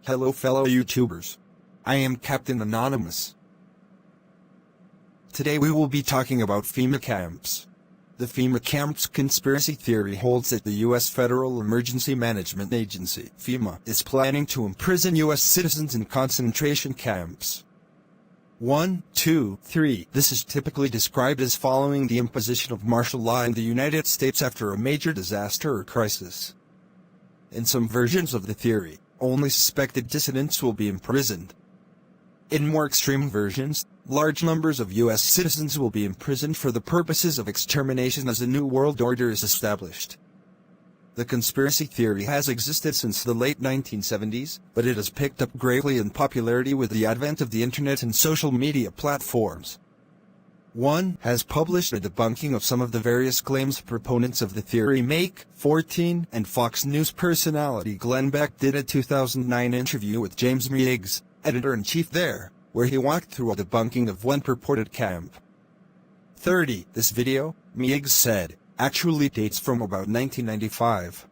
Hello fellow YouTubers. I am Captain Anonymous. Today we will be talking about FEMA camps. The FEMA camps conspiracy theory holds that the U.S. Federal Emergency Management Agency, FEMA, is planning to imprison U.S. citizens in concentration camps. 1, 2, 3. This is typically described as following the imposition of martial law in the United States after a major disaster or crisis. In some versions of the theory, only suspected dissidents will be imprisoned. In more extreme versions, large numbers of U.S. citizens will be imprisoned for the purposes of extermination as a new world order is established. The conspiracy theory has existed since the late 1970s, but it has picked up greatly in popularity with the advent of the internet and social media platforms. One has published a debunking of some of the various claims proponents of the theory make. 14. And Fox News personality Glenn Beck did a 2009 interview with James Meigs, editor-in-chief there, where he walked through a debunking of one purported camp. 30. This video, Meigs said, actually dates from about 1995.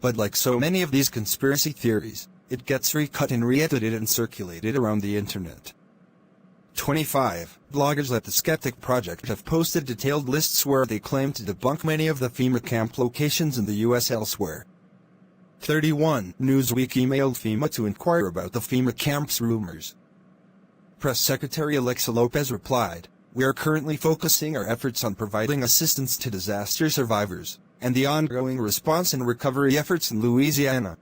But like so many of these conspiracy theories, it gets recut and re-edited and circulated around the internet. 25. Bloggers at the Skeptic Project have posted detailed lists where they claim to debunk many of the FEMA camp locations in the U.S. elsewhere. 31. Newsweek emailed FEMA to inquire about the FEMA camps rumors. Press Secretary Alexa Lopez replied, "We are currently focusing our efforts on providing assistance to disaster survivors, and the ongoing response and recovery efforts in Louisiana."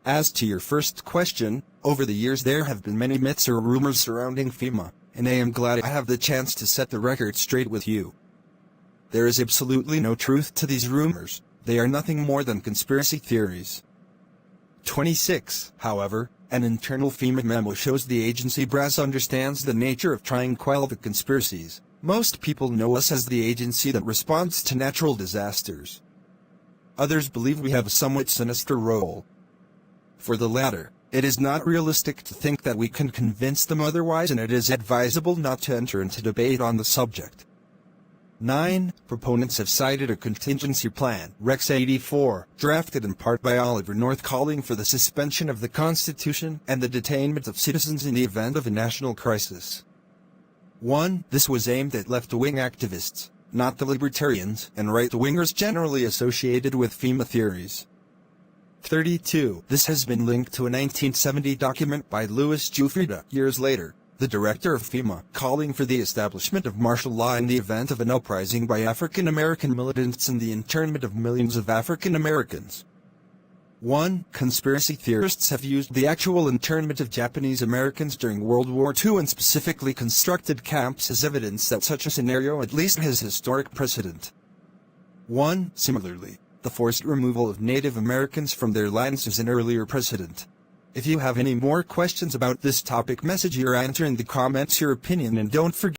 As to your first question, over the years there have been many myths or rumors surrounding FEMA, and I am glad I have the chance to set the record straight with you. There is absolutely no truth to these rumors. They are nothing more than conspiracy theories. 26. However, an internal FEMA memo shows the agency brass understands the nature of trying to quell the conspiracies. Most people know us as the agency that responds to natural disasters. Others believe we have a somewhat sinister role. For the latter, it is not realistic to think that we can convince them otherwise, and it is advisable not to enter into debate on the subject. 9. Proponents have cited a contingency plan, Rex 84, drafted in part by Oliver North, calling for the suspension of the Constitution and the detainment of citizens in the event of a national crisis. 1. This was aimed at left-wing activists, not the libertarians and right-wingers generally associated with FEMA theories. 32. This has been linked to a 1970 document by Louis Giuffrida, years later, the director of FEMA, calling for the establishment of martial law in the event of an uprising by African American militants and the internment of millions of African Americans. 1. Conspiracy theorists have used the actual internment of Japanese Americans during World War II and specifically constructed camps as evidence that such a scenario at least has historic precedent. 1. Similarly, the forced removal of Native Americans from their lands is an earlier precedent. If you have any more questions about this topic, message your answer in the comments your opinion, and don't forget